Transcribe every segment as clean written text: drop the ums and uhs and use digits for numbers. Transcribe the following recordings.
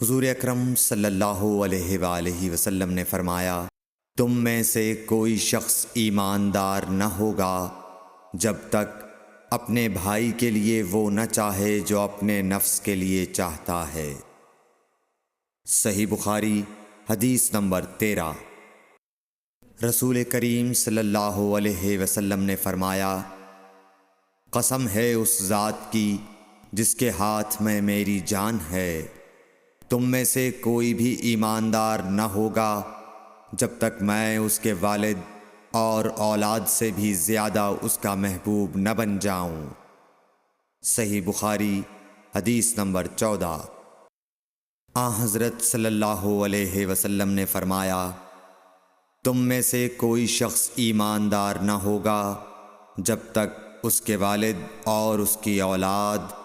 حضور اکرم صلی اللہ علیہ وآلہ وسلم نے فرمایا، تم میں سے کوئی شخص ایماندار نہ ہوگا جب تک اپنے بھائی کے لیے وہ نہ چاہے جو اپنے نفس کے لیے چاہتا ہے۔ صحیح بخاری حدیث نمبر 13۔ رسول کریم صلی اللہ علیہ وسلم نے فرمایا، قسم ہے اس ذات کی جس کے ہاتھ میں میری جان ہے، تم میں سے کوئی بھی ایماندار نہ ہوگا جب تک میں اس کے والد اور اولاد سے بھی زیادہ اس کا محبوب نہ بن جاؤں۔ صحیح بخاری حدیث نمبر 14۔ حضرت صلی اللہ علیہ وسلم نے فرمایا، تم میں سے کوئی شخص ایماندار نہ ہوگا جب تک اس کے والد اور اس کی اولاد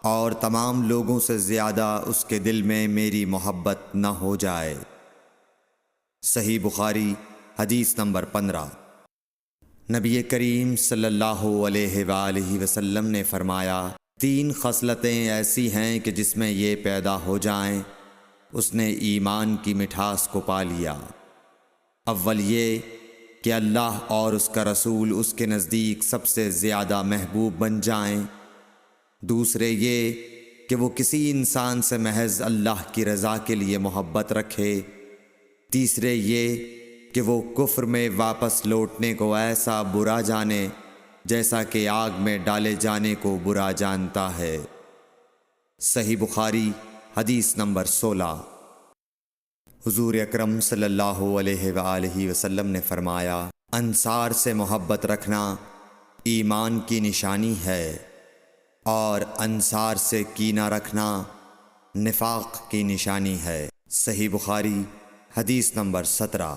اور تمام لوگوں سے زیادہ اس کے دل میں میری محبت نہ ہو جائے۔ صحیح بخاری حدیث نمبر 15۔ نبی کریم صلی اللہ علیہ وآلہ وسلم نے فرمایا، 3 خصلتیں ایسی ہیں کہ جس میں یہ پیدا ہو جائیں اس نے ایمان کی مٹھاس کو پا لیا۔ اول یہ کہ اللہ اور اس کا رسول اس کے نزدیک سب سے زیادہ محبوب بن جائیں۔ دوسرے یہ کہ وہ کسی انسان سے محض اللہ کی رضا کے لیے محبت رکھے۔ تیسرے یہ کہ وہ کفر میں واپس لوٹنے کو ایسا برا جانے جیسا کہ آگ میں ڈالے جانے کو برا جانتا ہے۔ صحیح بخاری حدیث نمبر 16۔ حضور اکرم صلی اللہ علیہ وآلہ وسلم نے فرمایا، انصار سے محبت رکھنا ایمان کی نشانی ہے اور انصار سے کینہ رکھنا نفاق کی نشانی ہے۔ صحیح بخاری حدیث نمبر 17۔